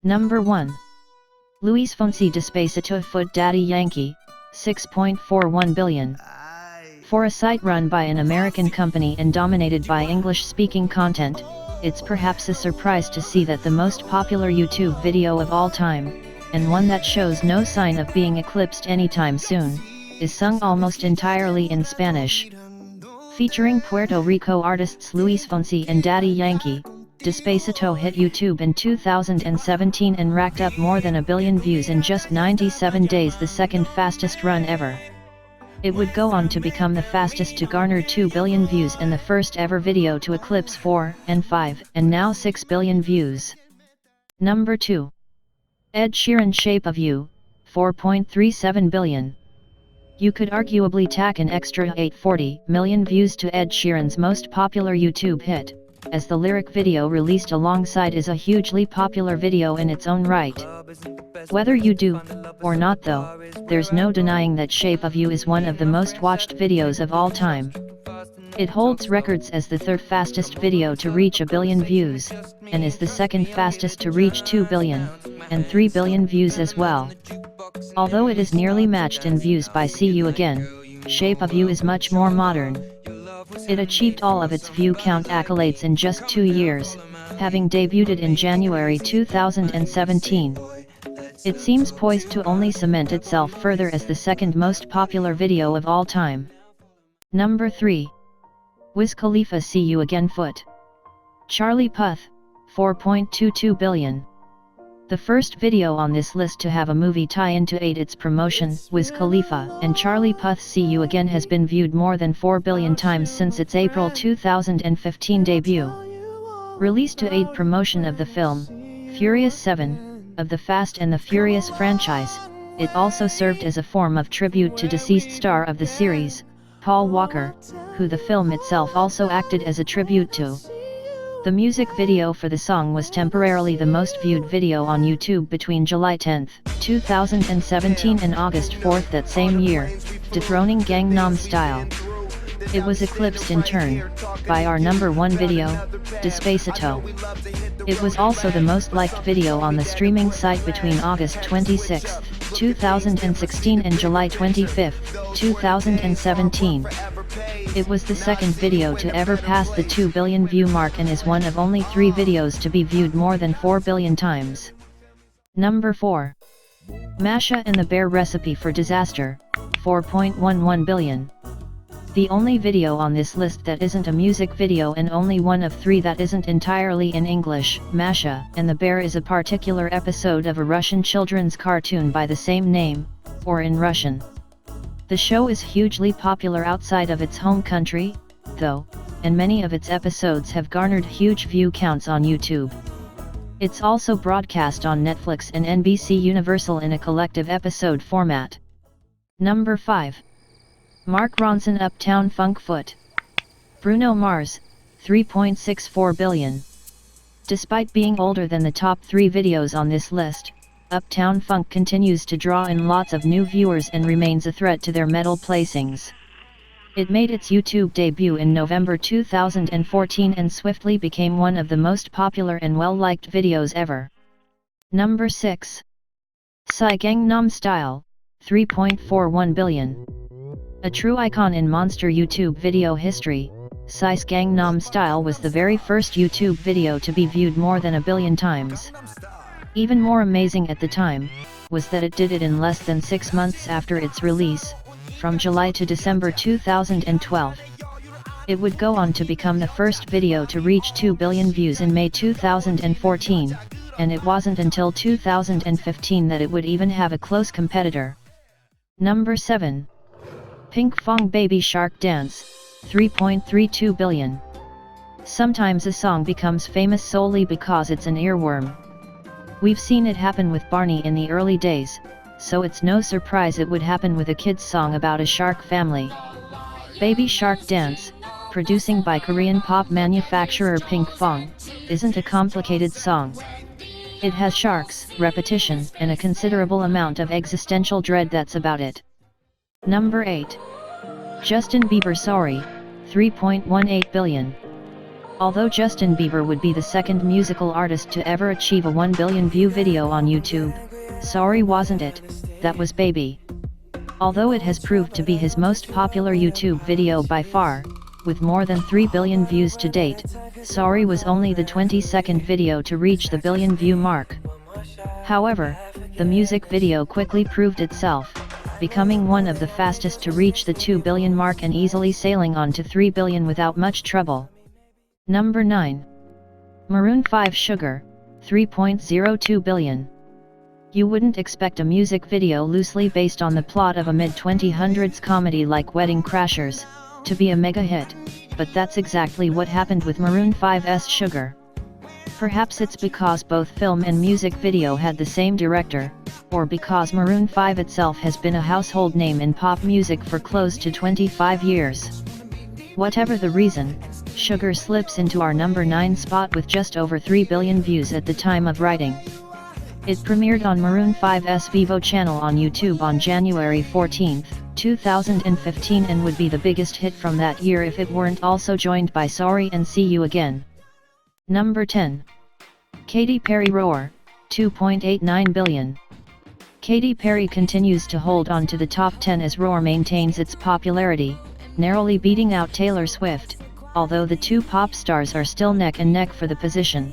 Number 1. Luis Fonsi Despacito Foot Daddy Yankee, 6.41 billion. For a site run by an American company and dominated by English-speaking content, it's perhaps a surprise to see that the most popular YouTube video of all time, and one that shows no sign of being eclipsed anytime soon, is sung almost entirely in Spanish. Featuring Puerto Rico artists Luis Fonsi and Daddy Yankee, Despacito hit YouTube in 2017 and racked up more than 1 billion views in just 97 days, the second fastest run ever. It would go on to become the fastest to garner 2 billion views and the first ever video to eclipse 4 and 5 and now 6 billion views. Number 2. Ed Sheeran Shape of You, 4.37 billion. You could arguably tack an extra 840 million views to Ed Sheeran's most popular YouTube hit, as the lyric video released alongside is a hugely popular video in its own right. Whether you do or not though, there's no denying that Shape of You is one of the most watched videos of all time. It holds records as the third fastest video to reach 1 billion views, and is the second fastest to reach 2 billion, and 3 billion views as well. Although it is nearly matched in views by See You Again, Shape of You is much more modern. It achieved all of its view count accolades in just 2 years, having debuted in January 2017. It seems poised to only cement itself further as the second most popular video of all time. Number 3. Wiz Khalifa See You Again Foot. Charlie Puth, 4.22 billion. The first video on this list to have a movie tie-in to aid its promotion, Wiz Khalifa and Charlie Puth's See You Again has been viewed more than 4 billion times since its April 2015 debut. Released to aid promotion of the film, Furious 7, of the Fast and the Furious franchise, it also served as a form of tribute to deceased star of the series, Paul Walker, who the film itself also acted as a tribute to. The music video for the song was temporarily the most viewed video on YouTube between July 10, 2017 and August 4 that same year, dethroning Gangnam Style. It was eclipsed in turn by our number 1 video, Despacito. It was also the most liked video on the streaming site between August 26, 2016 and July 25, 2017. It was the second video to ever pass the 2 billion view mark and is one of only 3 videos to be viewed more than 4 billion times. Number 4. Masha and the Bear Recipe for Disaster, 4.11 billion. The only video on this list that isn't a music video and only one of 3 that isn't entirely in English, Masha and the Bear is a particular episode of a Russian children's cartoon by the same name, or in Russian. The show is hugely popular outside of its home country, though, and many of its episodes have garnered huge view counts on YouTube. It's also broadcast on Netflix and NBC Universal in a collective episode format. Number 5. Mark Ronson Uptown Funk Foot. Bruno Mars, 3.64 billion. Despite being older than the top 3 videos on this list, Uptown Funk continues to draw in lots of new viewers and remains a threat to their medal placings. It made its YouTube debut in November 2014 and swiftly became one of the most popular and well-liked videos ever. Number 6. Psy Gangnam Style, 3.41 billion. A true icon in monster YouTube video history, Psy's Gangnam Style was the very first YouTube video to be viewed more than 1 billion times. Even more amazing at the time, was that it did it in less than 6 months after its release, from July to December 2012. It would go on to become the first video to reach 2 billion views in May 2014, and it wasn't until 2015 that it would even have a close competitor. Number 7. Pinkfong Baby Shark Dance, 3.32 billion. Sometimes a song becomes famous solely because it's an earworm. We've seen it happen with Barney in the early days, so it's no surprise it would happen with a kid's song about a shark family. Baby Shark Dance, producing by Korean pop manufacturer Pinkfong, isn't a complicated song. It has sharks, repetition, and a considerable amount of existential dread, that's about it. Number 8. Justin Bieber Sorry, 3.18 billion. Although Justin Bieber would be the second musical artist to ever achieve a 1 billion view video on YouTube, Sorry Wasn't It, that was Baby. Although it has proved to be his most popular YouTube video by far, with more than 3 billion views to date, Sorry was only the 22nd video to reach the billion view mark. However, the music video quickly proved itself, becoming one of the fastest to reach the 2 billion mark and easily sailing on to 3 billion without much trouble. Number 9. Maroon 5 Sugar, 3.02 billion. You wouldn't expect a music video loosely based on the plot of a mid-2000s comedy like Wedding Crashers to be a mega hit, but that's exactly what happened with Maroon 5's Sugar. Perhaps it's because both film and music video had the same director, or because Maroon 5 itself has been a household name in pop music for close to 25 years. Whatever the reason, Sugar slips into our number 9 spot with just over 3 billion views at the time of writing. It premiered on Maroon 5's Vivo channel on YouTube on January 14, 2015 and would be the biggest hit from that year if it weren't also joined by Sorry and See You Again. Number 10. Katy Perry Roar, 2.89 billion. Katy Perry continues to hold on to the top 10 as Roar maintains its popularity, narrowly beating out Taylor Swift, although the two pop stars are still neck and neck for the position.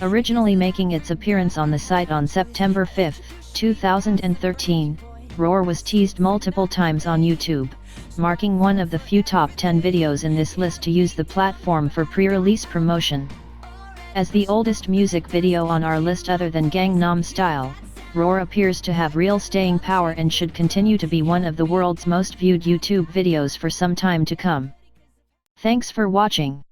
Originally making its appearance on the site on September 5, 2013, Roar was teased multiple times on YouTube, marking one of the few top 10 videos in this list to use the platform for pre-release promotion. As the oldest music video on our list other than Gangnam Style, Roar appears to have real staying power and should continue to be one of the world's most viewed YouTube videos for some time to come. Thanks for watching.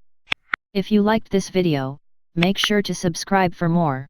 If you liked this video, make sure to subscribe for more.